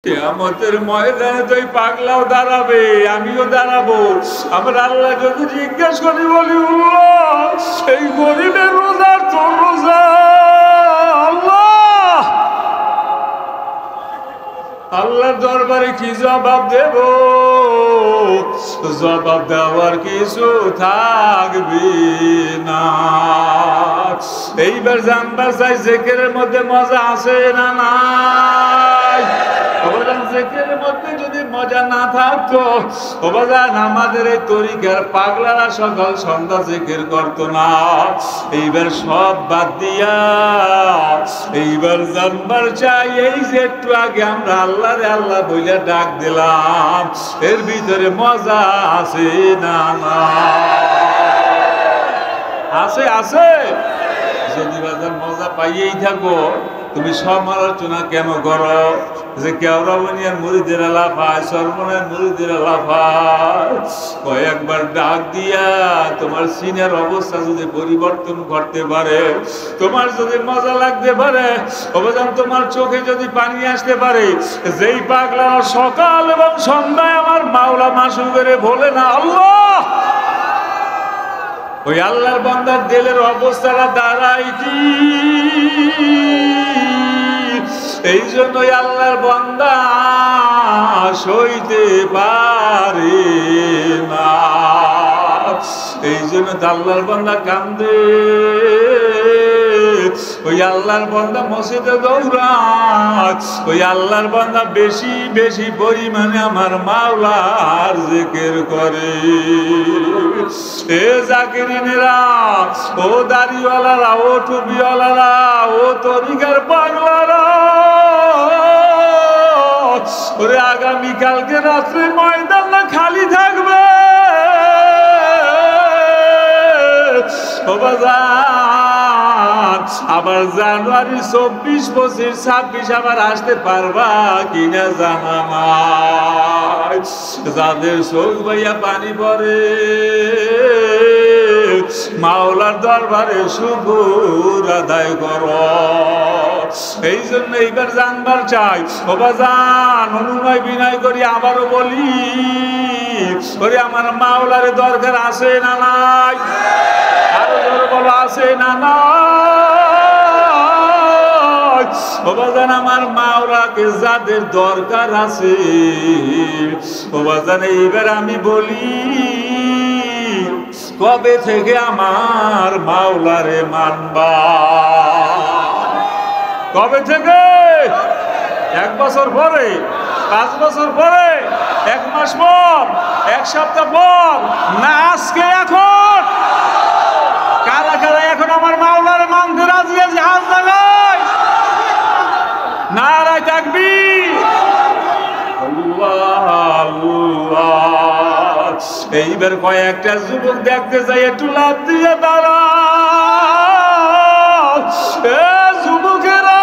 কিয়ামতের ময়দানে তুই পাগলাও দাঁড়াবে, আমিও দাঁড়াবো। আমরা আল্লাহ যদি জিজ্ঞেস করি, বলি আল্লাহ সেই গরিবের রোজার তোর রোজা, আল্লাহ আল্লাহর দরবারে কি জবাব দেব? জবাব দেওয়ার কিছু থাকবে না। এইবার জানবার চাই জিকিরের মধ্যে মজা আছে না নাই? জিকিরের মধ্যে যদি মজা না থাকতো, আমাদের এই তরিকার পাগলারা সকাল সন্ধ্যা জিকির করতো না। এইবার সব বাদ দিয়া এইবার জানবার চাই, এই যে একটু আগে আমরা আল্লাহরে আল্লাহ বইলে ডাক দিলাম, এর ভিতরে মজা আছে না না? আছে আছে। যদি বাজার মজা পাইয়েই থাকো, তুমি সমালোচনা কেন করো? যে কেওড়াবনিয়ার মুরিদের লাফায়, সর্বনের মুরিদের লাফায়, কয়েকবার ডাক দিয়া তোমার সিনের অবস্থা যদি পরিবর্তন করতে পারে, তোমার যদি মজা লাগতে পারে, অবদান তোমার চোখে যদি পানি আসতে পারে, যেই পাগলা সকাল এবং সন্ধ্যায় আমার মাওলা মাসুকেরে বলে না আল্লাহ, ওই আল্লাহর বান্দার দিলের অবস্থাটা দাঁড়াই কি? এই জন্যই আল্লাহর বান্দা সইতে পারে না। এই জন্য আল্লাহর বান্দা কান্দে, ওই আল্লাহর বান্দা মসজিদে দৌড়ায়, ওই আল্লাহর বান্দা বেশি বেশি পরিমাণে আমার মাওলার জিকির করে। এ জাকিরিনেরা, ও দাড়িওয়ালারা, ও টুপিওয়ালারা, ও তরিকার পাগলারা, ওরে আগামীকালকে রাত্রে ময়দান না খালি থাকবে? আবার জানুয়ারি 24, 25, 26 আবার আসতে পারবা কিনা জানা নাই। যাদের চোখ ভাইয়া পানি পড়ে, মাওলার দরবারে শুকর আদায় করো। এই জন্য এইবার জানবার চাই, ও বাজান অনুনয় বিনয় করি আবারও বলি, ওরে আমার মাওলারে দরকার আছে না নাই? আরো জোরে বলো, আছে না নাই? ও বাজান আমার মাওলাকে যাদের দরকার আছে, ও বাজান এইবার আমি বলি, কবে থেকে আমার মাওলারে মানবা? কবে থেকে? 1 বছর পরে, 5 বছর পরে, 1 মাস পর, 1 সপ্তাহ পর, না আজকে? এখন কারা কারা এখন আমার মাওলারে মানতে রাজি আছে? হাত লাগায়, নারায়ে তাকবীর, আল্লাহ আল্লাহ। এইবার কয়েকটা যুবক দেখতে যাই, একটু লাভ দিয়ে দাঁড়া। যুবকেরা,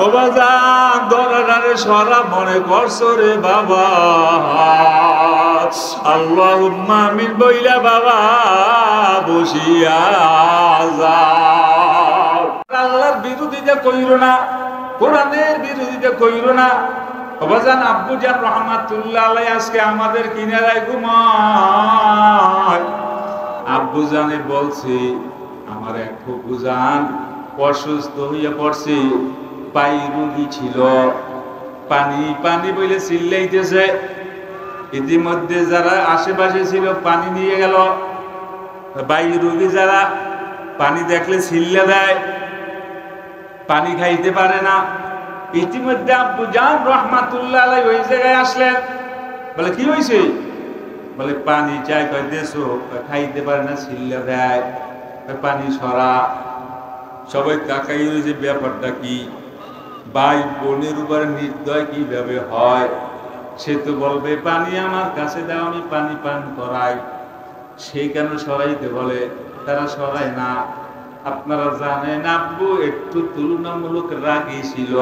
ও বাজান দরারে সরা মনে করছো রে বাবা, আল্লাহুম্মা আমিন বইলা বাবা বসিয়া যাও। আল্লাহর বিরোধিতা কইরো না, কোরআনের বিরোধিতা কইরো না। বাজান আব্বু জান রহমাতুল্লাহ আলাইহি আজকে আমাদের কিনারায় ঘুমায়। আব্বু জানে বলছে, আমার এক ফুফু জান অসুস্থ হইয়া পড়ছে, পাই রোগী ছিল, পানি পানি বলে চিল্লাইতেছে। ইতিমধ্যে যারা আশেপাশে ছিল পানি নিয়ে গেল। বাই রোগী যারা পানি দেখলে চিল্লা দেয়, পানি খাইতে পারে না। ইতিমধ্যে আব্বু জান রহমাতুল্লাহ আলাইহি ওই জায়গায় আসলেন। বলে কি হয়েছে? বলে পানি চাই। কয় দেশো, খাইতে পারে না, চিল্লা দেয়, পানি সরা। সবাই তাকাই যে ব্যাপারটা কি, ভাই বোনের উপরে নির্দয় কিভাবে হয়? সে তো বলবে পানি আমার কাছে দাও, আমি পানি পান করাই। সেই কেন সরাইতে বলে? তারা সরায় না। আপনারা জানেন আব্বু একটু তুলনামূলক রাগী ছিল,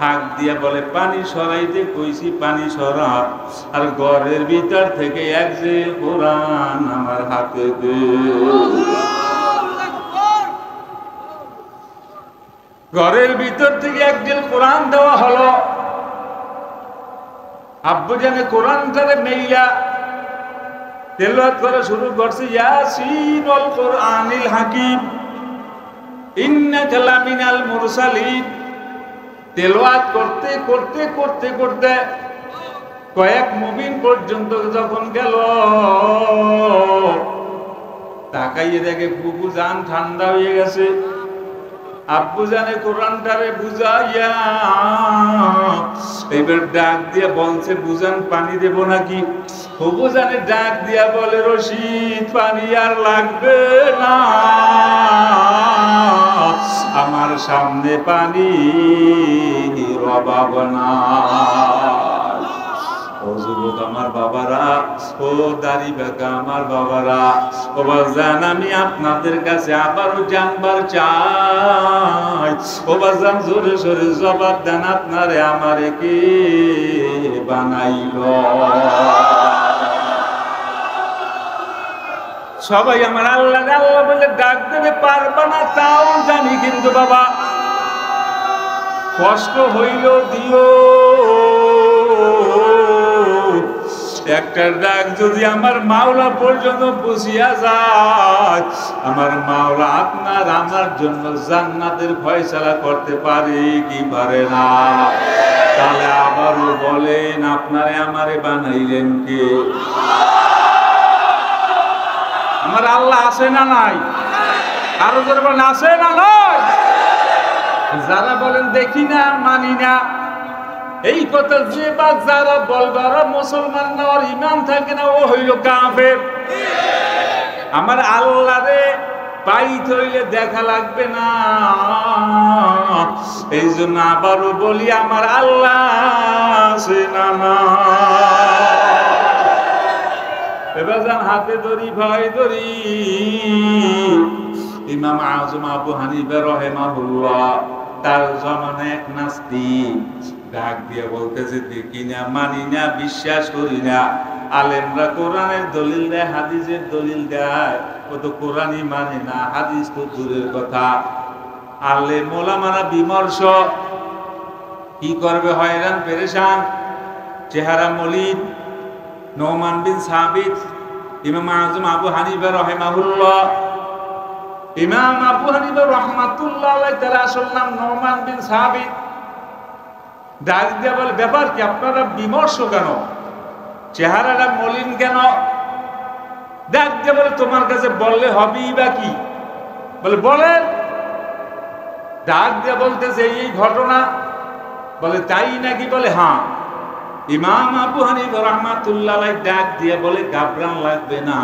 হাত দিয়া বলে পানি সরাইতে কইছি, পানি সরা। আর ঘরের ভিতর থেকে এক যে কোরআন আমার হাতে দে। ঘরের ভিতর থেকে একদিন কোরআন দেওয়া হলো। আব্বু জানে কোরআনটারে মেইলা তেলাওয়াত করা শুরু করছে, ইয়াসিন ওয়াল কোরআনিল হাকিম ইন্নাকা লামিনাল মুরসালিন। তেলাওয়াত করতে করতে করতে করতে কয়েক মুমিন পর্যন্ত যখন গেল, তাকাইয়ে দেখে বুবু জান ঠান্ডা হয়ে গেছে। আব্বু জানে কোরআনটারে বুঝাইয়া এবার ডাক দিয়া বলছে, বুঝান পানি দেব নাকি? বুবু জানে ডাক দিয়া বলে, রশিদ পানি আর লাগবে না, আমার সামনে পানি অভাব না। ও যুবক আমার বাবারা, ও দাড়ি বাঁকা আমার বাবারা, ও বাজান আমি আপনাদের কাছে আবারও জানবার চাই, ও বাজান জোরে জোরে জবাব দেন, আপনারে আমারে কে বানাইলো? সবাই আমার আল্লাহ আল্লাহ বলে ডাক দেবে, পারবা না তাও জানি, কিন্তু বাবা কষ্ট হইল দিও। একটা ডাক যদি আমার মাওলা পর্যন্ত পৌঁছিয়া যায়, আমার মাওলা আপনার আমার জন্য জান্নাতের ফয়সালা করতে পারে কি পারে না? তাহলে আবারও বলেন, আপনারে আমারে বানাইলেন কে? আমার আল্লাহ আছে না নাই? আরো জোরে বলেন, আছে না নাই? যারা বলেন দেখি না মানি না, এই কথা যে বা যারা বলবার মুসলমান না, ওর ইমান থাকে না, ও হইল কাফের। আমার আল্লাহ রে পাইতে হইলে দেখা লাগবে না। এই জন্য আবারও বলি, আমার আল্লাহ আছে না না? এবার যান হাতে ধরি ভাই ধরি, ইমাম আজম আবু হানিফা রাহিমাহুল্লাহ, তার জমানে এক নাস্তিক ডাক দিয়ে বলতেছে, দেখি না মানি না বিশ্বাস করি না। আলেমরা কোরআনের দলিল দেয়, হাদিসের দলিল দেয়, ও তো কোরআনই মানে না, হাদিস তো দূরের কথা। আলেম ওলামারা বিমর্ষ, কি করবে, হয়রান পেরেশান। চেহারা মলিন। নোমান বিন সাবিত, ইমাম আজম আবু হানিফা রাহিমাহুল্লাহ, ইমাম আবু হানিফা রাহমাতুল্লাহ আলাইহি, তার আসল নাম নোমান বিন সাবিত। ডাক দিয়ে বলে, ব্যাপার কি, আপনারা বিমর্ষ কেন, চেহারাটা মলিন কেন? ডাক দিয়ে বলে, তোমার কাছে বললে হবেই বা কি? বলে বলেন। ডাক দিয়ে বলতেছে, এই ঘটনা। বলে তাই নাকি? বলে হ্যাঁ। ইমাম আবু হানিফা রাহমাতুল্লাহ আলাইহি ডাক দিয়ে বলে, ঘাবড়ান লাগবে না,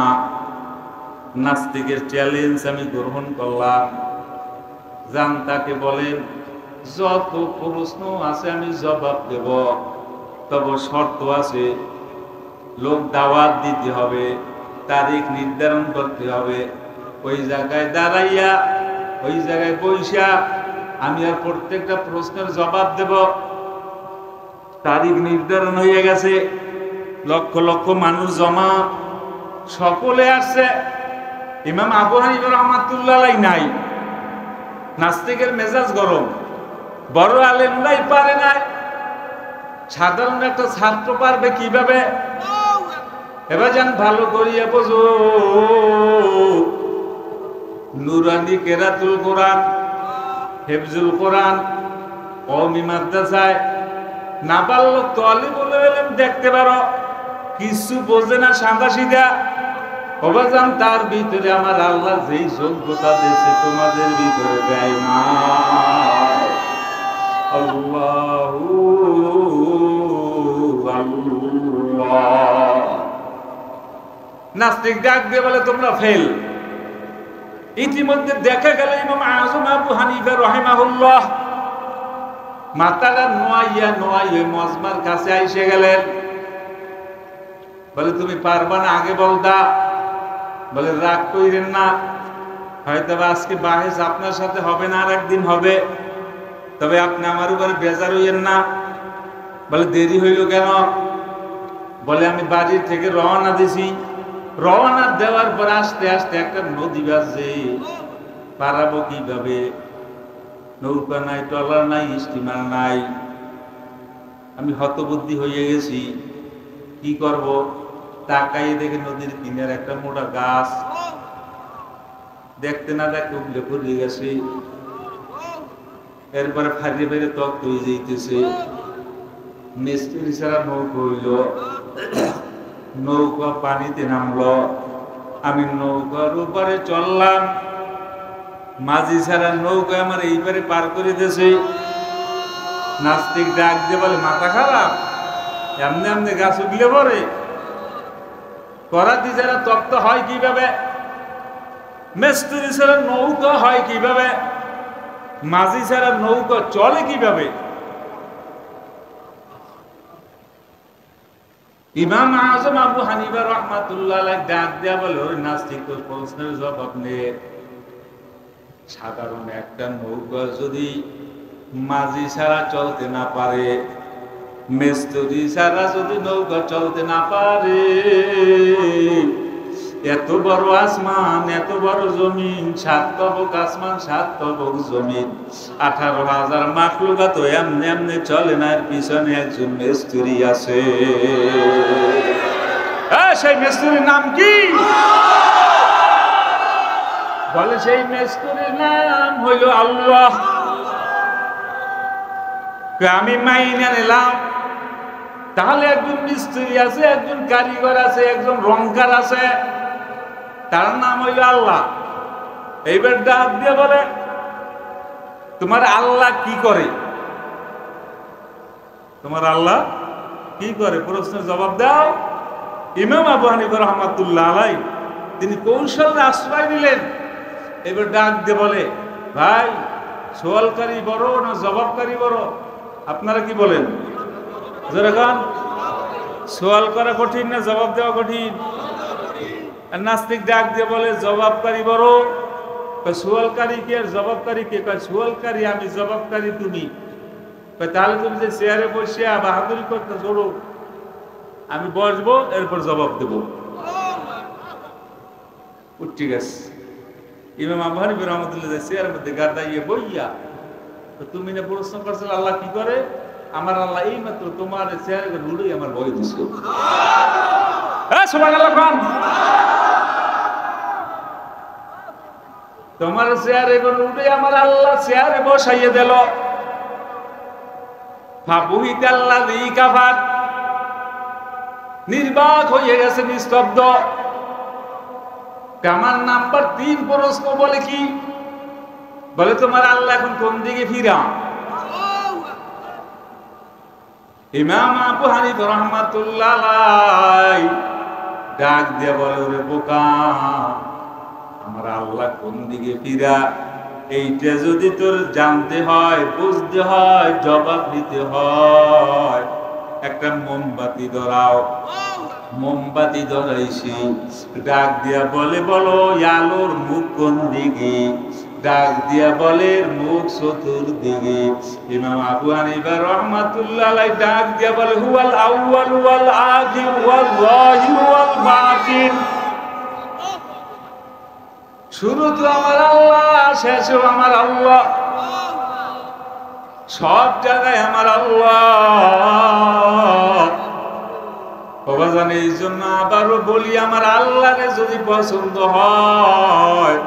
নাস্তিকের চ্যালেঞ্জ আমি গ্রহণ করলাম। জান তাকে বলেন, যত প্রশ্ন আছে আমি জবাব দেব, তবে শর্ত আছে। লোক দাওয়াত দিতে হবে, তারিখ নির্ধারণ করতে হবে, ওই জায়গায় দাঁড়াইয়া ওই জায়গায় বইসা আমি আর প্রত্যেকটা প্রশ্নের জবাব দেব। তারিখ নির্ধারণ হয়ে গেছে, লক্ষ লক্ষ মানুষ জমা, সকলে আসছে। ইমাম আবু হানিফা রাহমাতুল্লাহ আলাইহি নাই, নাস্তিকের মেজাজ গরম, বড় আলেমরাই পারে না, সাধারণ একটা ছাত্র পারবে কিভাবে? এবার যান ভালো করিয়া বোঝো, নুরানি কেরাতুল কোরআন, হেফজুল কোরআন, কওমি মাদ্রাসায় নাবালক তালিবুল ইলম দেখতে পারো, কিছু বোঝে না, সাদা সিধা। অবাজান তার ভিতরে আমার আল্লাহ যেই যোগ্যতা দিয়েছে তোমাদের ভিতরে দেয় না। আল্লাহু আল্লাহ। নাস্তিক ডাক দিয়ে বলে, তোমরা ফেল। ইতিমধ্যে দেখা গেল ইমাম আজম আবু হানিফা রাহিমাহুল্লাহ মাথাটা নোয়াইয়া নোয়াইয়া মজমার কাছে আইসে গেলেন। বলে তুমি পারবা না, আগে বলতা। বলে রাগ কইরেন না, হয়তো আজকে বাহেস আপনার সাথে হবে না, আর একদিন হবে, তবে আপনি আমার উপরে বেজার হইয়েন না। বলে দেরি হইল কেন? বলে আমি বাড়ি থেকে রওনা দিছি, রওনা দেওয়ার পর আস্তে আস্তে একটা নদী বাজে, পারাবো কিভাবে? নৌকা নাই, ট্রলার নাই, স্টিমার নাই। আমি হতবুদ্ধি হয়ে গেছি, কি করব? তাকাইয়ে দেখে নদীর কিনার একটা মোটা গাছ, দেখতে না দেখতে উবলে পড়ে গেছে। এরপরে ফারিয়ে ফেরে তক হয়ে যাইতেছে। মিস্ত্রি ছাড়া নৌকা হইল, নৌকা পানিতে নামলো। আমি নৌকার উপরে চললাম, মাঝি ছাড়া নৌকা আমার এইবারে পার করে দিয়েছে। নাস্তিক ডাক দিয়ে বলে, মাথা খারাপ, এমনি এমনি গাছ উগলে পড়ে? করাতি ছাড়া তক্ত হয় কিভাবে? মিস্ত্রি ছাড়া নৌকা হয় কিভাবে? মাঝি ছাড়া নৌকা চলে কিভাবে? ইমাম আজম আবু হানিফা রাহমাতুল্লাহ আলাইহি ডাক দেয়া বলে, ওই নাস্তিক, তোর প্রশ্নের জবাব নে। সাধারণ একটা নৌকা যদি মাঝি ছাড়া চলতে না পারে, মিস্ত্রি ছাড়া যদি নৌকা চলতে না পারে, এত বড় আসমান, এত বড় জমিন, 7 তবক আসমান, 7 তবক জমিন, 18,000 মাখলুকাত এমনি এমনি চলে না, এর পিছনে একজন মিস্ত্রি আছে। সেই মিস্ত্রির নাম কি? বলে, সেই মিস্ত্রির নাম হইল আল্লাহ। আমি মাইনে নিলাম, তাহলে একজন মিস্ত্রি আছে, একজন কারিগর আছে, একজন রংকার আছে, তার নাম হইল আল্লাহ। এইবার ডাক দিয়ে বলে, তোমার আল্লাহ কি করে? তোমার আল্লাহ কি করে? প্রশ্নের জবাব দাও। ইমাম আবু হানিফা রাহমাতুল্লাহ আলাইহি তিনি কৌশলের আশ্রয় নিলেন। এবার ডাক দিয়ে বলে, ভাই, সওয়ালকারী বড় না জবাবকারী বড়? আপনারা কি বলেন? যেরকম সওয়াল করা কঠিন না জবাব দেওয়া কঠিন? আর নাস্তিক ডাক দিয়ে বলে, জবাবকারী বড়। সওয়ালকারী কে আর জবাবকারী কে? সওয়ালকারী আমি, জবাবকারী তুমি। তাহলে তুমি যে চেয়ারে বসে বাহাদুরি করতে জোড়ো, আমি বসবো, এরপর জবাব দেবো। ঠিক আছে। ইমাম আবু হানিফা রাহমাতুল্লাহ চেয়ারের মধ্যে গাদাইয়ে বইয়া, তো তুমি না প্রশ্ন করছো আল্লাহ কি করে? আমার আল্লাহ এই মাত্র তোমার চেয়ারে রুড়ে আমার বই দিছে। সুবহানাল্লাহ খান, তোমার চেয়ারে রুড়ে আমার আল্লাহ চেয়ারে বসাইয়ে দিল। ফাবুহিতাল্লাযী কাফার, নির্বাক হয়ে গেছে, নিস্তব্ধ। আমার নাম্বার 3 প্রশ্ন বলে কি? বলে, তোমার আল্লাহ এখন কোন দিকে ফিরা? ইমাম আবু হানিফা রাহমাতুল্লাহ আলাইহি ডাক দিয়ে বলে, ওরে বোকা, আমার আল্লাহ কোন দিকে ফিরা এইটা যদি তোর জানতে হয়, বুঝতে হয়, জবাব দিতে হয়, একটা মোমবাতি ধরাও। মোমবাতি ধরাইছি। ডাক দিয়া বলে, বলো আলোর মুখ কোন দিকে? ডাক দিয়া বলে, মুখ চতুর্দিকে। ইমাম আবু হানিফা রাহমাতুল্লাহ আলাইহি ডাক দিয়া বলে, হুয়াল আউয়াল ওয়াল আখির ওয়াল যাহির ওয়াল বাতিন। শুরু তো আমার আল্লাহ, শেষও আমার আল্লাহ, সব জায়গায় আমার আল্লাহ। বাবা জানে, এই জন্য আবারও বলি, আমার আল্লাহরে যদি পছন্দ হয়,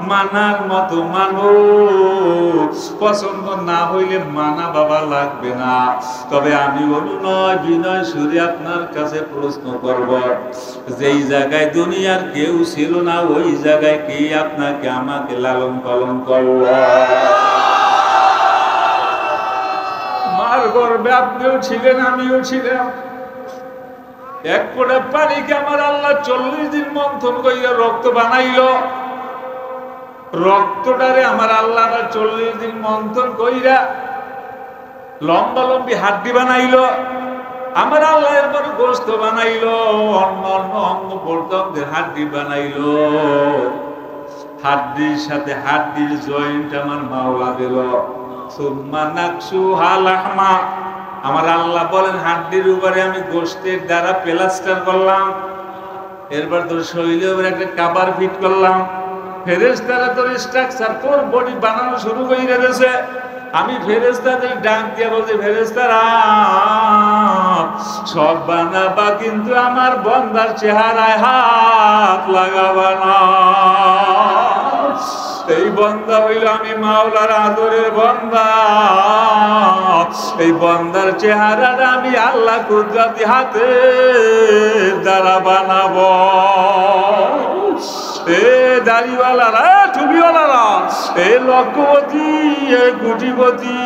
মানার মতো মানুষ, পছন্দ না হইলে মানা বাবা লাগবে না। তবে আমি অনুনয় বিনয় সুরে আপনার কাছে প্রশ্ন করব, যেই জায়গায় দুনিয়ার কেউ ছিল না, ওই জায়গায় কে আপনাকে আমাকে লালন পালন করল? মার গর্ভে আপনিও ছিলেন, আমিও ছিলাম। এক ফোঁটা পানিকে আমার আল্লাহ 40 দিন মন্থন কইরা রক্ত বানাইল। রক্তটারে আমার আল্লাহ 40 দিন মন্থন কইরা লম্বা লম্বি হাড্ডি বানাইল। আমার আল্লাহ এরপর গোশত বানাইল, অন্য অন্য অঙ্গ প্রত্যঙ্গের হাড্ডি বানাইল। হাড্ডির সাথে হাড্ডির জয়েন্ট আমার মাওলা দিল। সুম্মা নাকসুহা লাহমা, আমার আল্লাহ বলেন, হাড্ডির উপরে আমি গোশতের দ্বারা প্লাস্টার করলাম। এরপর তোর শরীরের উপরে একটা কাভার ফিট করলাম। ফেরেশতারা তোর স্ট্রাকচার, তোর বডি বানানো শুরু করে দিয়েছে। আমি ফেরেশতাদের ডাক দিয়ে বলছি, ফেরেশতারা সব বানাবা, কিন্তু আমার বান্দার চেহারায় হাত লাগাবা না। এই বান্দা হইল আমি মাওলার আদরের বান্দা, এই বান্দার চেহারাটা আমি আল্লাহ কুদরতি হাতে দ্বারা বানাবো। এ দাড়িওয়ালারা, টুপিওয়ালারা, এ লক্ষপতি, এ কোটিপতি,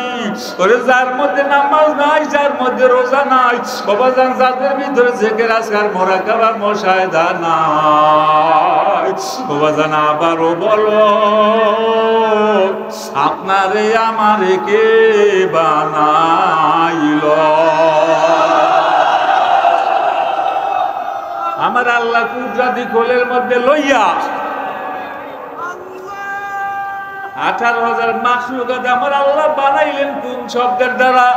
ওরে যার মধ্যে নামাজ নাই, যার মধ্যে রোজা নাই, বাবাজান যাদের ভিতরে জিকির আজকার মুরাকাবা মুশাহিদা নাই, বাবাজান আবারও বলো, আপনারে আমারে কে বানাইল? আমার আল্লাহ কুদরতি কোলের মধ্যে লইয়া 18,000 মাখলুকাত আমার আল্লাহ বানাইলেন কোন শব্দের দ্বারা?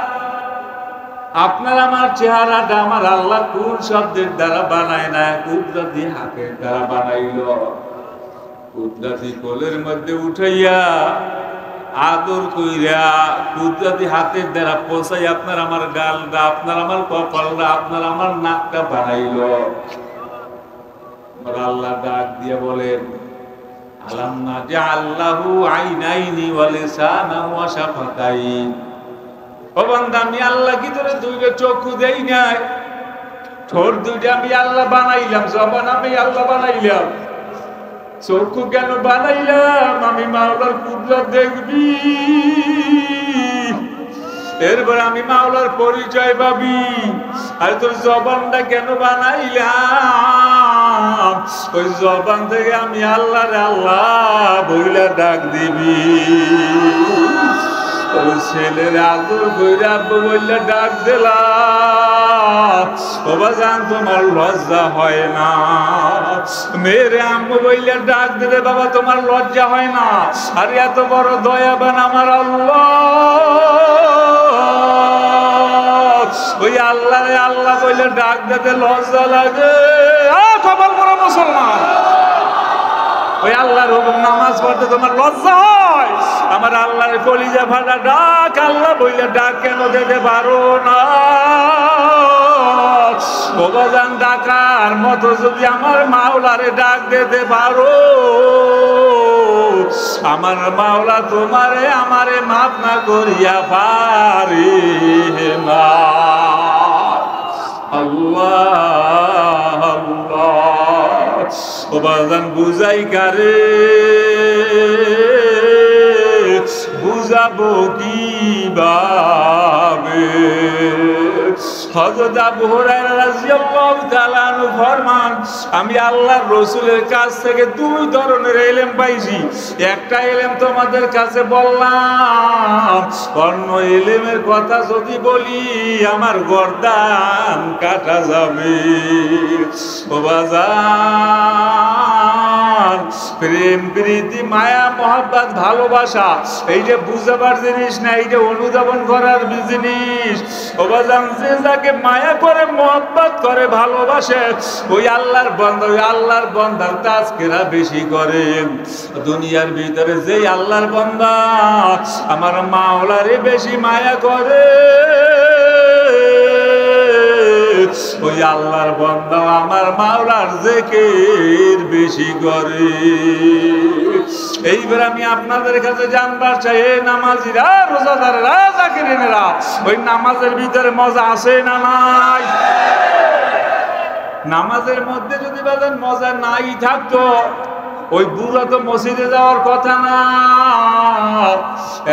আপনার আমার চেহারাটা আমার আল্লাহ কোন শব্দের দ্বারা বানায় না? কুদরতি হাতের দ্বারা বানাইল। কুদরতি কোলের মধ্যে উঠাইয়া আদর কইরা কুদরতি হাতের দ্বারা পোষাই আপনার আমার গালটা, আপনার আমার কপালটা, আপনার আমার নাকটা বানাইল। আল্লাহ ডাক দিয়ে বলেন, আলাম নাজআল্লাহু আইনাইনি ওয়া লিসানাহু ওয়া শাফাতাইন। ও বান্দা, আমি আল্লাহ কি তোরে দুইটা চক্ষু দেই নাই? ঠোঁট দুইটা আমি আল্লাহ বানাইলাম, জবান আমি আল্লাহ বানাইলাম। চক্ষু কেন বানাইলাম? আমি মাওলার কুদরত দেখবি, এরপর আমি মাওলার পরিচয় পাবি। আর তোর জবানটা কেন বানাইলাম? ওই জবান থেকে আমি আল্লাহ রে আল্লাহ বইলা ডাক দিবি। ওই ছেলের আদর কইরা আব্বু বইলা ডাক দিলাম, বাবা জান তোমার লজ্জা হয় না? মেয়েরে আম্মু বইলা ডাক দিলে বাবা তোমার লজ্জা হয় না? আর এত বড় দয়াবান আমার আল্লাহ, ওই আল্লাহ রে আল্লাহ বইলে ডাক দিতে লজ্জা লাগে? কপাল পরা মুসলমান, ওই আল্লাহর হুকুম নামাজ পড়তে তোমার লজ্জা হয়? আমার আল্লাহর কলিজা ফাটা ডাক আল্লাহ বইলে ডাক কেন দিতে পারো না? ভগবান ডাকার মতো যদি আমার মাওলারে ডাক দিতে পারো, আমার মাওলা তোমারে আমারে মাফ না করিয়া পারি না। আল্লাহ আল্লাহ, ও বাজান বুঝাই কারে, বুঝাবো কিভাবে? হযরত আবু হুরায়রা রাদিয়াল্লাহু তাআলা আনহু ফরমান, আমি আল্লাহর রাসূলের কাছ থেকে দুই ধরনের ইলম পাইছি। একটা ইলম তোমাদের কাছে বললাম, অন্য ইলমের কথা যদি বলি আমার গর্দান কাটা যাবে। ও বাজান, প্রেম প্রীতি মায়া মহব্বত ভালোবাসা এই যে বুঝাবার জিনিস না, এই যে অনুধাবন করার জিনিস। ও বাজান, যে যাকে মায়া করে মহব্বত করে ভালোবাসে ওই আল্লাহর বান্দা, ওই আল্লাহর বান্দার তাজকিরা বেশি করে। দুনিয়ার ভিতরে যে আল্লাহর বান্দা আমার মাওলারে বেশি মায়া করে, ওই আল্লাহর বান্দা আমার মাওলার জিকির বেশি করে। এইবার আমি আপনাদের কাছে জানবার চাই, এই নামাজিরা, রোজাদারেরা, জাকিরিনেরা, ওই নামাজের ভিতরে মজা আছে না নাই? নামাজের মধ্যে যদি বলেন মজা নাই থাকতো, ওই বুড়া তো মসজিদে যাওয়ার কথা না।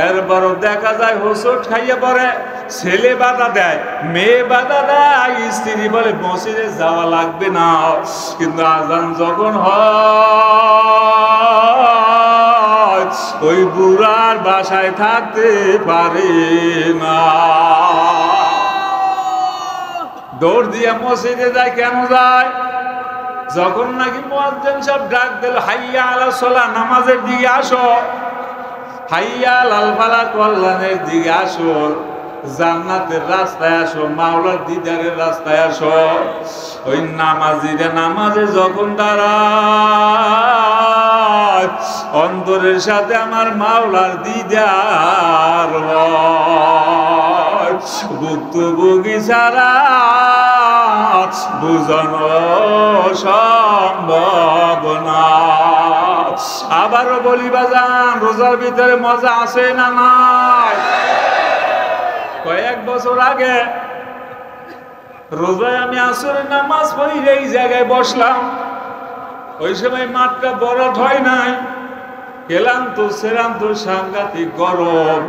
এরপরও দেখা যায় হোঁচট খাইয়ে পড়ে, ছেলে বাধা দেয়, মেয়ে বাধা দেয়, স্ত্রী বলে মসজিদে যাওয়া লাগবে না। কিন্তু আজান যখন হয় ওই বুড়ার বাসায় থাকতে পারে না, দৌড় দিয়ে মসজিদে যায়। কেন যায়? যখন নাকি মুয়াজ্জিন সাহেব ডাক দিল, হাইয়া আলাস সালাহ, নামাজের দিকে আসো, হাইয়া আলাল ফালাহ, কল্যাণের দিকে আসো, জান্নাতের রাস্তায় আসো, মাওলার দিদারের রাস্তায় আসো। ওই নামাজিরা নামাজে যখন দাঁড়ায় অন্তরের সাথে আমার মাওলার দিদার ভুক্তভোগী ছাড়া বুঝানো সম্ভব না। আবারও বলি বাজান, রোজার ভিতরে মজা আছে না নাই? কয়েক বছর আগে রোজায় আমি আসরের নামাজ পড়ি, এই জায়গায় বসলাম। ওই সময় মাঠটা বরফ হয় নাই, গেলাম তো সেরাম তো সাংঘাতিক গরম।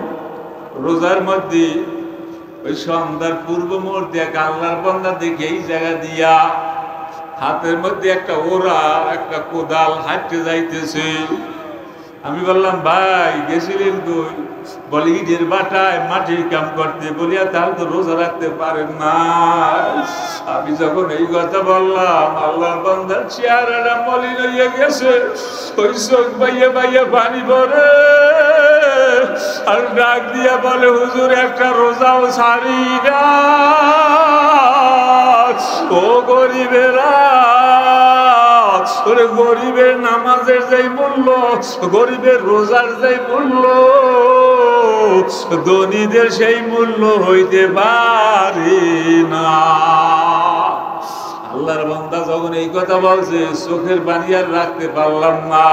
রোজার মধ্যে ওই সন্ধ্যার পূর্ব মুহূর্তে এক আল্লাহর বান্দা দেখে এই জায়গা দিয়া হাতের মধ্যে একটা ওরা একটা কোদাল হাঁটতে যাইতেছে। আমি বললাম, ভাই গেছিলেন কই? বলে ইটের বাটায় মাটির কাম করতে। বলিয়া তাহলে তো রোজা রাখতে পারেন না। আমি যখন এই কথা বললাম, আল্লাহর বান্দার চেহারাটা মলিন হইয়া গেছে, ওই চোখ বাইয়ে বাইয়ে পানি পড়ে আর ডাক দিয়া বলে, হুজুর একটা রোজাও ছাড়ি না। ও গরিবেরা, ওরে গরিবের নামাজের যেই মূল্য, গরিবের রোজার যেই মূল্য, ধনীদের সেই মূল্য হইতে পারে না। আল্লাহর বান্দা যখন এই কথা বলছে, চোখের পানি আর রাখতে পারলাম না।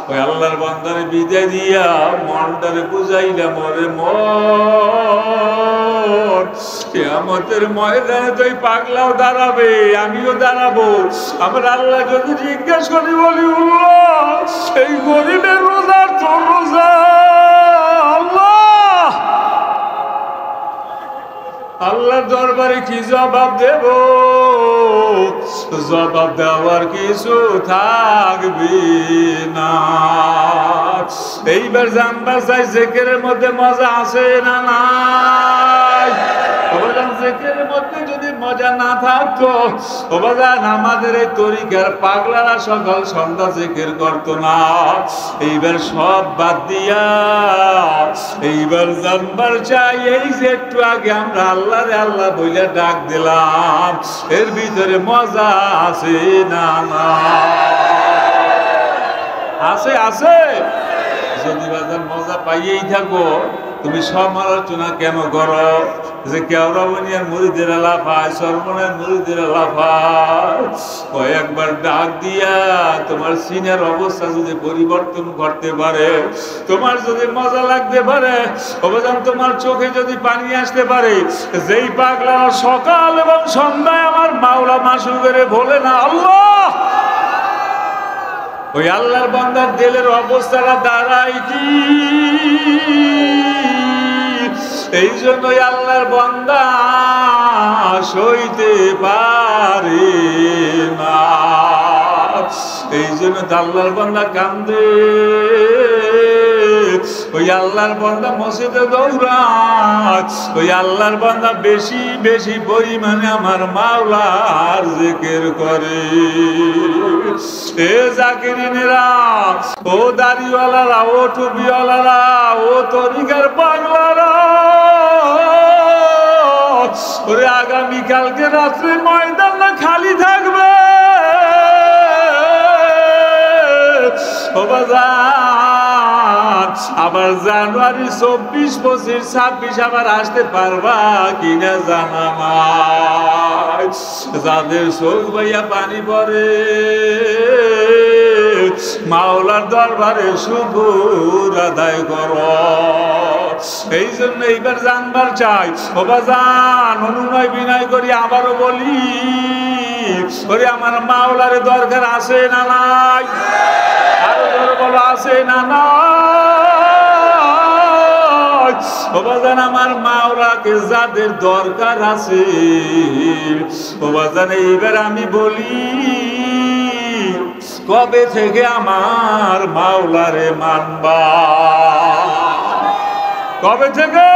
ওই আল্লাহর বান্দারে বিদায় দিয়া মনটারে বুঝাইলাম, ওরে মন, কিয়ামতের ময়দানে তুই পাগলাও দাঁড়াবে, আমিও দাঁড়াবো। আমার আল্লাহ যদি জিজ্ঞেস করি, বলি এই গরিবের রোজার তোর রোজা, আল্লাহ আল্লাহর দরবারে কি জবাব দেব? জবাব দেওয়ার কিছু থাকবে না। এইবার জানবার চাই, জিকিরের মধ্যে মজা আছে না নাই? জিকিরের মধ্যে যদি মজা না থাকতো, আমাদের এই তরিকার পাগলারা সকাল সন্ধ্যা জিকির করতো না। এইবার সব বাদ দিয়া এইবার জানবার চাই, এই যে একটু আগে আমরা আল্লাহরে আল্লাহ বইলে ডাক দিলাম, এর ভিতরে মজা আছে না না? আছে আছে। যদি বাজার মজা পাইয়েই থাকো, তুমি সমালোচনা কেন করো? যে কেওড়াবনিয়ার মুরিদের লাফায়, সর্বনের মুরিদের লাফায়, কয়েকবার ডাক দিয়া তোমার সিনের অবস্থা যদি পরিবর্তন করতে পারে, তোমার যদি মজা লাগতে পারে, অবদান তোমার চোখে যদি পানি আসতে পারে, যেই পাগলারা সকাল এবং সন্ধ্যায় আমার মাওলা মাসুকেরে বলে না আল্লাহ, ওই আল্লাহর বান্দার দিলের অবস্থাটা দাঁড়ায় কি? এই জন্যই আল্লাহর বান্দা সইতে পারে না। এই জন্য আল্লাহর বান্দা কান্দে, ওই আল্লাহর বান্দা মসজিদে দৌড়ায়, ওই আল্লাহর বান্দা বেশি বেশি পরিমাণে আমার মাওলার জিকির করে। এ জাকিরিনেরা, ও দাড়িওয়ালারা, ও টুপিওয়ালারা, ও তরিকার পাগলারা, ওরে আগামীকালকে রাত্রে ময়দানটা খালি থাকবে। ও বাজার, আবার জানুয়ারি 24, 25, 26 আবার আসতে পারবা কিনা জানা নাই। যাদের চোখ বাইয়া পানি পড়ে, মাওলার দরবারে শুকর আদায় করো। এই জন্য এইবার জানবার চাই, ও বাজান, অনুনয় বিনয় করি আবারও বলি, ওরে আমার মাওলারে দরকার আছে না নাই? আরো জোরে বলো, আছে না নাই? ও বাজান, আমার মাওলাকে যাদের দরকার আছে, ও বাজান, এইবার আমি বলি, কবে থেকে আমার মাওলারে মানবা? কবে থেকে?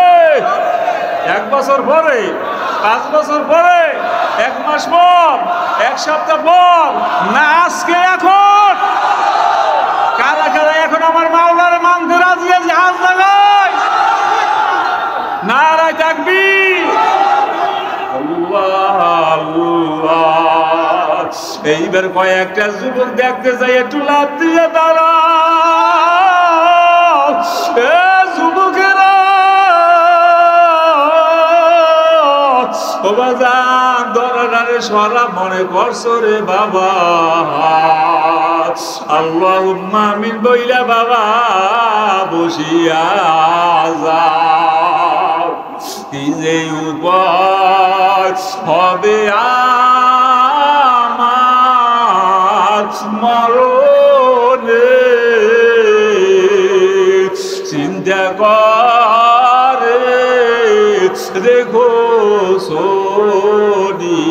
1 বছর পরে, 5 বছর পরে, 1 মাস পর, 1 সপ্তাহ পর, না আজকে? এখন কারা কারা এখন আমার মাওলারে মানতে রাজি আছে? হাত লাগাই, নারায়ে তাকবীর, আল্লাহ আল্লাহ। এইবার কয়েকটা যুবক দেখতে যাই, একটু লাফ দিয়ে দাঁড়াও এ যুবকেরা, ও বাজান দরজারে সরা মনে করছো রে বাবা, আল্লাহুম্মা আমিন বইলা বাবা বসিয়া যাও। কি যে উপায় হবে আমার মরণে, চিন্তা করে দেখো সোনি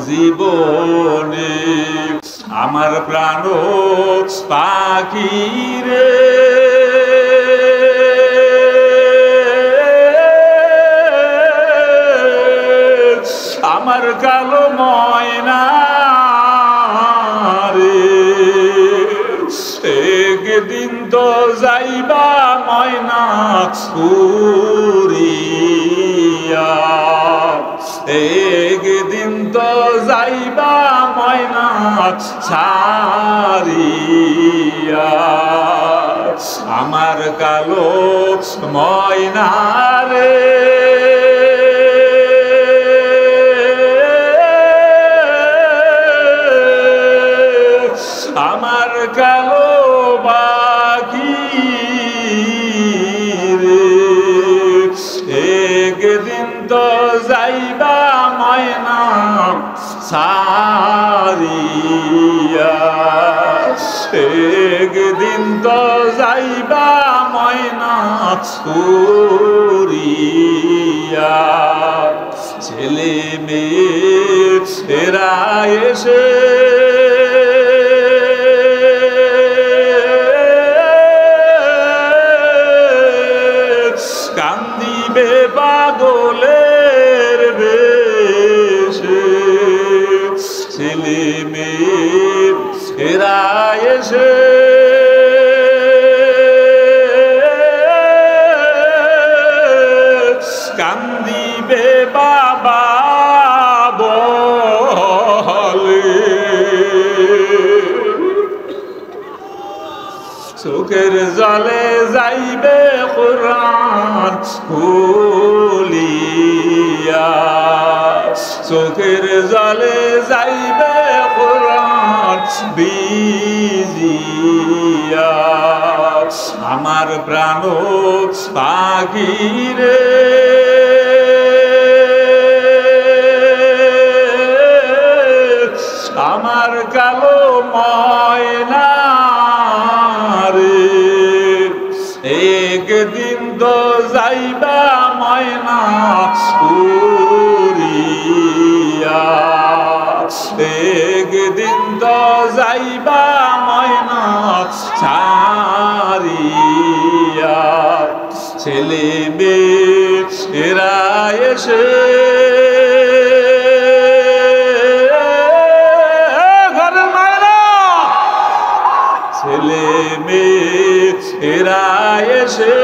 জীবনে আমার প্রাণ পাখি রে, আমার কালো ময়না রে, একদিন তো যাইবা ময়না উড়িয়া, একদিন তো যাইবা ময়না ছাড়িয়া, আমার কালো ময়না রে, আমার কালো পাখি রে, একদিন তো যাইবা ময়না ছাড়িয়া, একদিন তো যাইবা ময়না উড়িয়া, ছেলে মেয়ে এরা এসে কান্দিবে পাগলের বেশে, ছেলে মেয়ে এরা এসে কান্দিবে বাবা বলে, চোখের জলে যাইবে কোরআন খুলিয়া, চোখের জলে যাইবে কোরআন বিজিয়া, আমার প্রাণ পাখি রে, আমার কালো ময়না রে, একদিন তো যাইবা ময়না উড়িয়া, একদিন তো যাইবা ময়না ছাড়িয়া, ছেলে মেয়ে এরা এসে ঘরের মায়েরা, ছেলে মেয়ে এরা এসে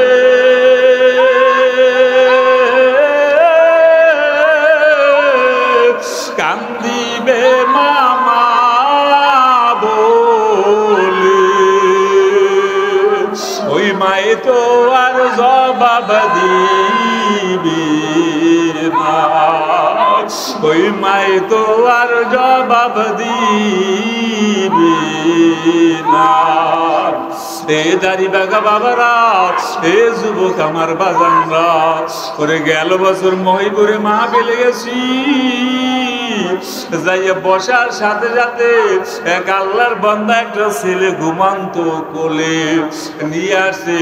কান্দিবে মামা বলে, ওই মায়ে তো আর জবাব দিবে না, ওই মায়ে তো আর জবাব দিবে না। এ দাড়ি বাগা বাবারা, এ যুবক আমার বাজানরা, ওরে গেল বছর মহিপুরে মাহফিলে গেছি, যাইয়া বসার সাথে সাথে এক আল্লাহর বান্দা একটা ছেলে ঘুমান্ত কোলে নিয়ে আসে,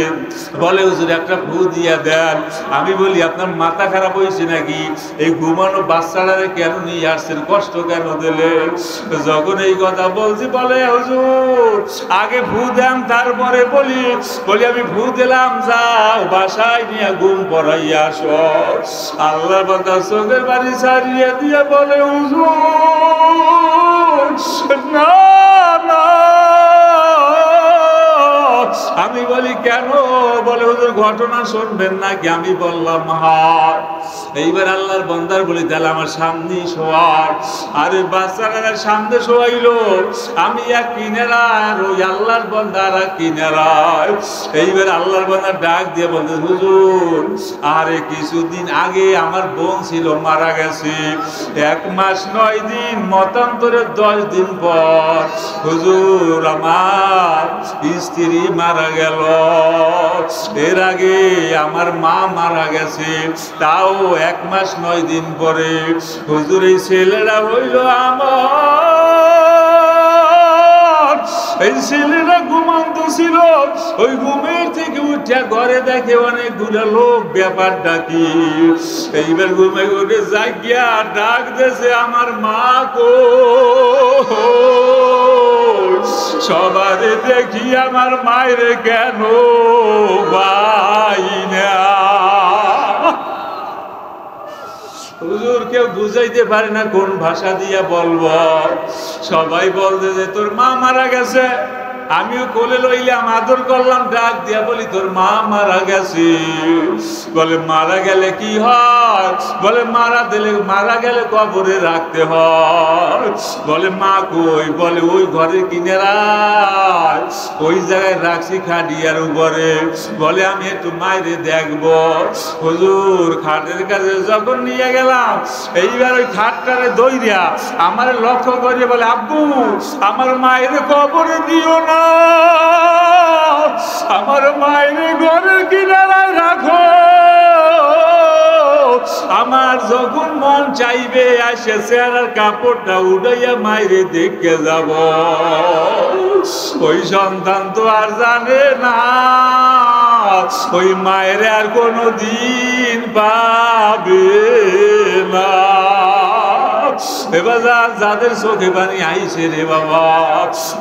বলে হুজুর একটা ফু দিয়া দেন। আমি বলি আপনার মাথা খারাপ হয়েছে নাকি, এই ঘুমানো বাচ্চাটারে কেন নিয়ে আসছেন, কষ্ট কেন দিলেন? যখন এই কথা বলছি বলে হুজুর আগে ফু দেন তারপরে বলি আমি ফু দিলাম, যাও বাসায় নিয়ে ঘুম পড়াইয়া আসো। আল্লাহর বান্দা চোখের বাড়ি ছাড়িয়ে দিয়ে বলে হুজুর না না, আমি বলি কেন? বলে হুজুর ঘটনা শুনবেন নাকি? আমি বললাম হ্যাঁ। এইবার আল্লাহর বান্দার বলি তাহলে আমার সামনে শোয়ার। আরে বাচ্চারা সামনে শোয়াইলো, আমি এক কিনারায় আর ওই আল্লাহর বান্দার এক কিনারায়। এইবার আল্লাহর বান্দা ডাক দিয়ে বলতে, হুজুর আরে কিছুদিন আগে আমার বোন ছিল, মারা গেছে। 1 মাস 9 দিন মতান্তরে 10 দিন পর হুজুর আমার স্ত্রী মারা গেল। এর আগে আমার মা মারা গেছে, তাও 1 মাস 9 দিন পরে। হুজুর এই ছেলেরা হইল আমার, এই ছেলেরা ঘুমান্ত ছিল। ওই ঘুমের থেকে উঠে ঘরে দেখে অনেকগুলো লোক ব্যাপার ডাকি। এইবার ঘুমে উঠে জাগিয়া ডাক দেছে, আমার মা কো। সবারে দেখি আমার মায়ের কেন পাই না। হুজুর কেউ বুঝাইতে পারে না কোন ভাষা দিয়া বলবো। সবাই বলতে যে তোর মা মারা গেছে। আমিও কোলে লইলাম, আদর করলাম, ডাক দিয়া বলি তোর মা মারা গেছে। বলে মারা গেলে কি হয়? বলে মারা গেলে কবরে রাখতে হয়। বলে মা কই? বলে ওই ঘরে কিনারায় ওই জায়গায় রাখছি খাটিয়ার উপরে। বলে আমি একটু মায়েরে দেখবো। হুজুর খাটের কাছে যখন নিয়ে গেলাম, এইবার ওই খাটটারে দইরা আমার লক্ষ্য করে বলে, আব্বু আমার মায়ের কবরে দিও না, আমার মায়ের ঘরের কিনারায় রাখো। আমার যখন মন চাইবে আসে চেহারার কাপড়টা উঠাইয়া মায়েরে দেখে যাব। ওই সন্তান তো আর জানে না ওই মায়ের আর কোনো দিন পাবে না। এবার যাদের চোখে পানি আইছে রে বাবা,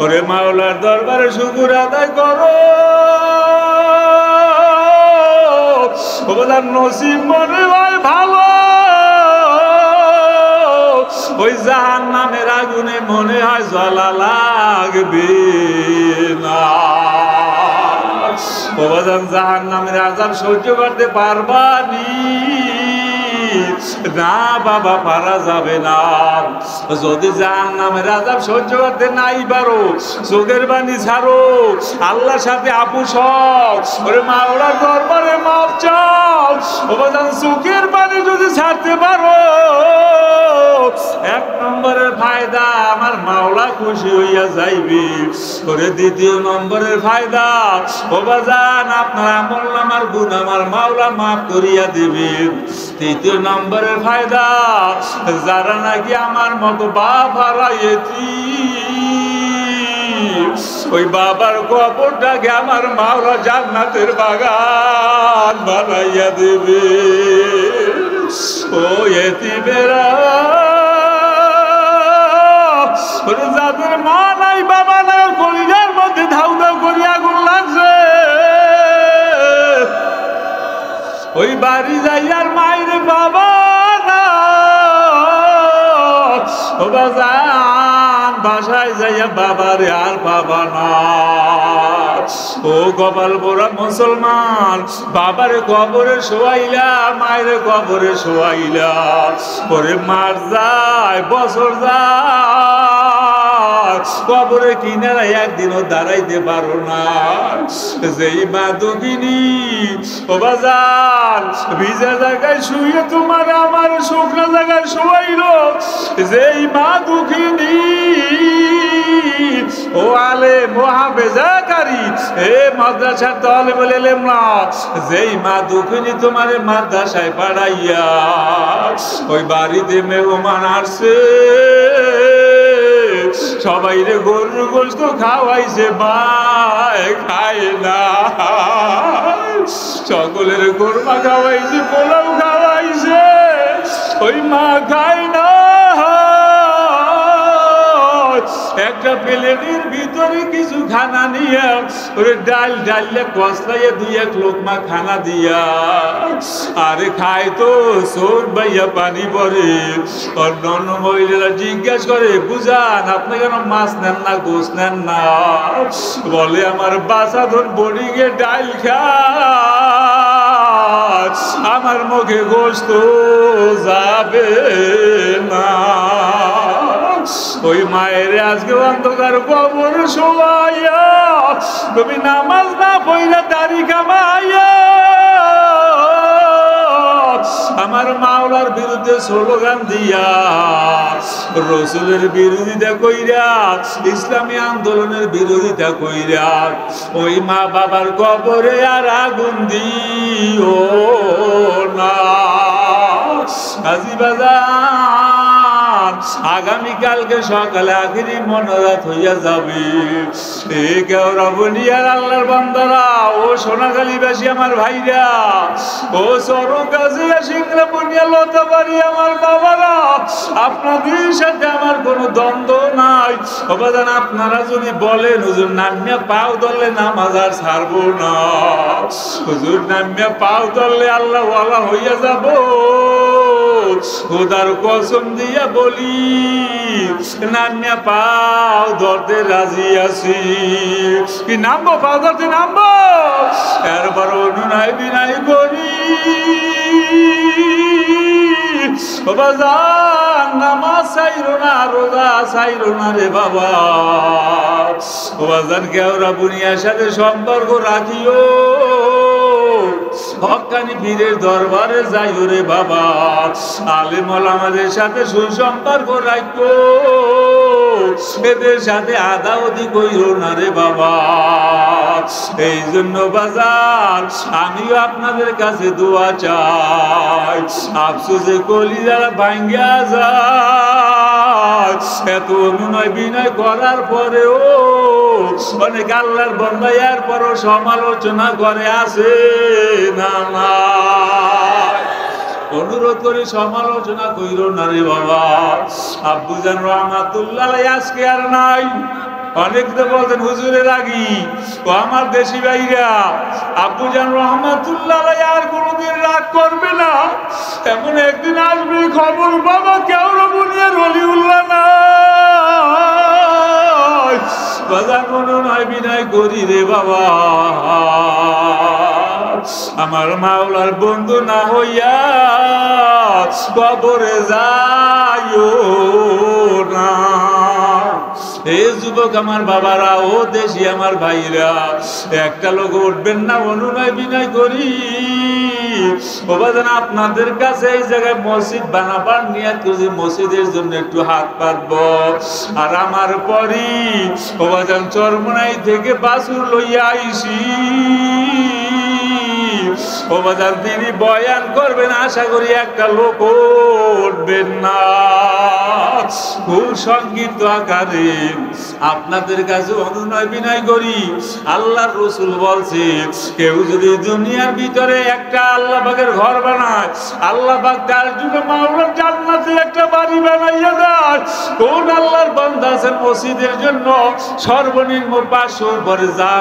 ওরে মাওলার দরবারে শুকর আদায় করো। নসিব মনে হয় ভালো, ওই জাহান্নামের আগুনে মনে হয় জ্বলা লাগবে না। জাহান্নামের আযাব সহ্য করতে পারবানি? না বাবা, পারা যাবে না। যদি জাহান্নামের আযাব সহ্য করতে নাই পারো, চোখের পানি ছাড়ো, আল্লাহর সাথে আপোষ হও, ওরে মাওলার দরবারে মাপ চাও। চোখের পানি যদি ছাড়তে পারো, 1 নম্বরের ফায়দা আমার মাওলা খুশি হইয়া যাইবে। ওরে 2 নম্বরের ফায়দা, ও বাজান আপনার আমলনামার গুণ আমার মাওলা মাফ করিয়া দিবেন। 3 নম্বরের ফায়দা, যারা নাকি আমার মতো বাপ হারাইছি, ওই বাবার কবরটাকে আমার মাওলা জান্নাতের বাগান বানাইয়া দেবে। ও এতিমেরা, যাদের মা নাই বাবা নাই, কলিজার মধ্যে ধাউ ধাউ করিয়া আগুন লাগছে, ওই বাড়ি যাই আর মায়ের বাবা না, ও বাজান বাসায় যাইয়া বাবারে আর বাবা না। ও কপাল পোড়া মুসলমান, বাবারে কবরে শোয়াইলা, মায়ের কবরে শোয়াইলা, ওরে মার যায় বছর যায়, কবরে কিনারা একদিনও দাঁড়াইতে পারো না। যেই মা দুঃখিনী, ও বাজার ভিজা জায়গায় শুয়ে তোমার আমার শুকনো জায়গায় শোয়াইলো, যেই মা দুঃখিনী, ও আলে মহাবেজাকারী, এ মাদ্রাসার তলে বলেলেম না, যেই মা দুঃখিনী তোমারে মাদ্রাসায় পাড়াইয়া ওই বাড়িতে মেহমান আসছে, সবাই রে গরুর গোশত খাওয়াইছে, ভাই খায় না, সকলের কোরমা খাওয়াইছে, পোলাও খাওয়াইছে, ওই মা খায় না। 1 একটা প্লেটের ভিতরে কিছু খানা নিয়ে ওরে ডাইলে কষলাইয়ে দুই এক লোকমা খানা দিয়া আরে খায় তো সোর ভাইয়া পানি পরে। অন্য মহিলারা জিজ্ঞাসা করে বুঝান আপনি কেন মাছ নেন না গোস নেন না? বলে আমার বাসা ধর বোর্ডিংয়ে ডাইল খায় আমার মুখে গোস্ত যাবে না। ওই মায়ের আজকে অন্ধকার কবর শোয়াইয়া তুমি নামাজ না পইরা দাড়ি কামাইয়া আমার মাওলার বিরুদ্ধে স্লোগান দিয়া রসুলের বিরোধিতা কইরা ইসলামী আন্দোলনের বিরোধিতা কইরা ওই মা বাবার কবরে আর আগুন দিও না। আগামীকালকে সকালে আখিরি মনোরাত হইয়া যাবে। আল্লাহর বান্দারা ও সোনাখালীবাসী আমার ভাইরা ও সরকাজী সিংলা বুনিয়া লতাবাড়ি আমার বাবারা আপনাদের সাথে আমার কোনো দ্বন্দ্ব নাই। অবদান আপনারা যদি বলেন হুজুর নামিয়া পাও ধরলে নামাজ আর ছাড়বো না, হুজুর নামিয়া পাও ধরলে আল্লাহ ওয়ালা হইয়া যাব, খোদার কসম দিয়া বলি নামিয়া পাও ধরতে রাজি আছি। কি নামবো? পাও ধরতে নামবো, এরপর অনুনয় বিনয় করি নামাজ চাইরো না, রোজা চাইরো না রে বাবা। বাজান কেওরা বুনিয়ার সাথে সম্পর্ক রাখিও, হক্কানি পীরের দরবারে যাইও রে বাবা। আলেম ওলামাদের সাথে সুসম্পর্ক রাখো, এদের সাথে আদাওয়াতি কইরো না রে বাবা। এই জন্য বাজার আমিও আপনাদের কাছে দোয়া চাই। আফসোসে কলিজারা ভাঙ্গা যায়, এত অনুনয় বিনয় করার পরেও অনেক আল্লাহর বান্দা এর পরও সমালোচনা করে আসে না। অনুরোধ করে সমালোচনা কইরো না রে বাবা। আব্বুজান রহমাতুল্লাহ আজকে আর নাই। অনেক তো বলতেন হুজুরের আগি ও আমার দেশি ভাইরা আব্বুজান রহমাতুল্লাহ আর কোনোদিন রাগ করবে না, এমন একদিন আসবে খবর বাবা কেওরা বুনিয়ার ওলিউল্লাহ না। বাজার মনে নয় বিনয় করি রে বাবা, আমার মাওলার বন্ধু না হইয়া কবরে যাইও না। হে যুবক আমার বাবারা ও দেশি আমার ভাইরা, একটা লোক উঠবেন না অনুনয় বিনয় করি। আপনাদের কাছে এই জায়গায় মসজিদ বানাবার নিয়ত করেছি, মসজিদের জন্য একটু হাত পাতবো। আর আমার পরি বাবাজান চরমনাই থেকে বাসুর লইয়া আইসি, বাবাজান তিনি বয়ান করবেন, আশা করি একটা লোক উঠবেন না। খুব সংক্ষিপ্ত আকারে আপনাদের কাছে অনুনয় বিনয় করি। আল্লাহর রাসূল বলছে কেউ যদি দুনিয়ার ভিতরে একটা আল্লাহ পাকের ঘর বানায়, আল্লাহ পাক তার জন্য মাওলার জান্নাতে একটা বাড়ি বানাইয়া দেয়। কোন আল্লাহর বান্দা আছেন মসজিদের জন্য সর্বনিম্ন 500 উপরে যা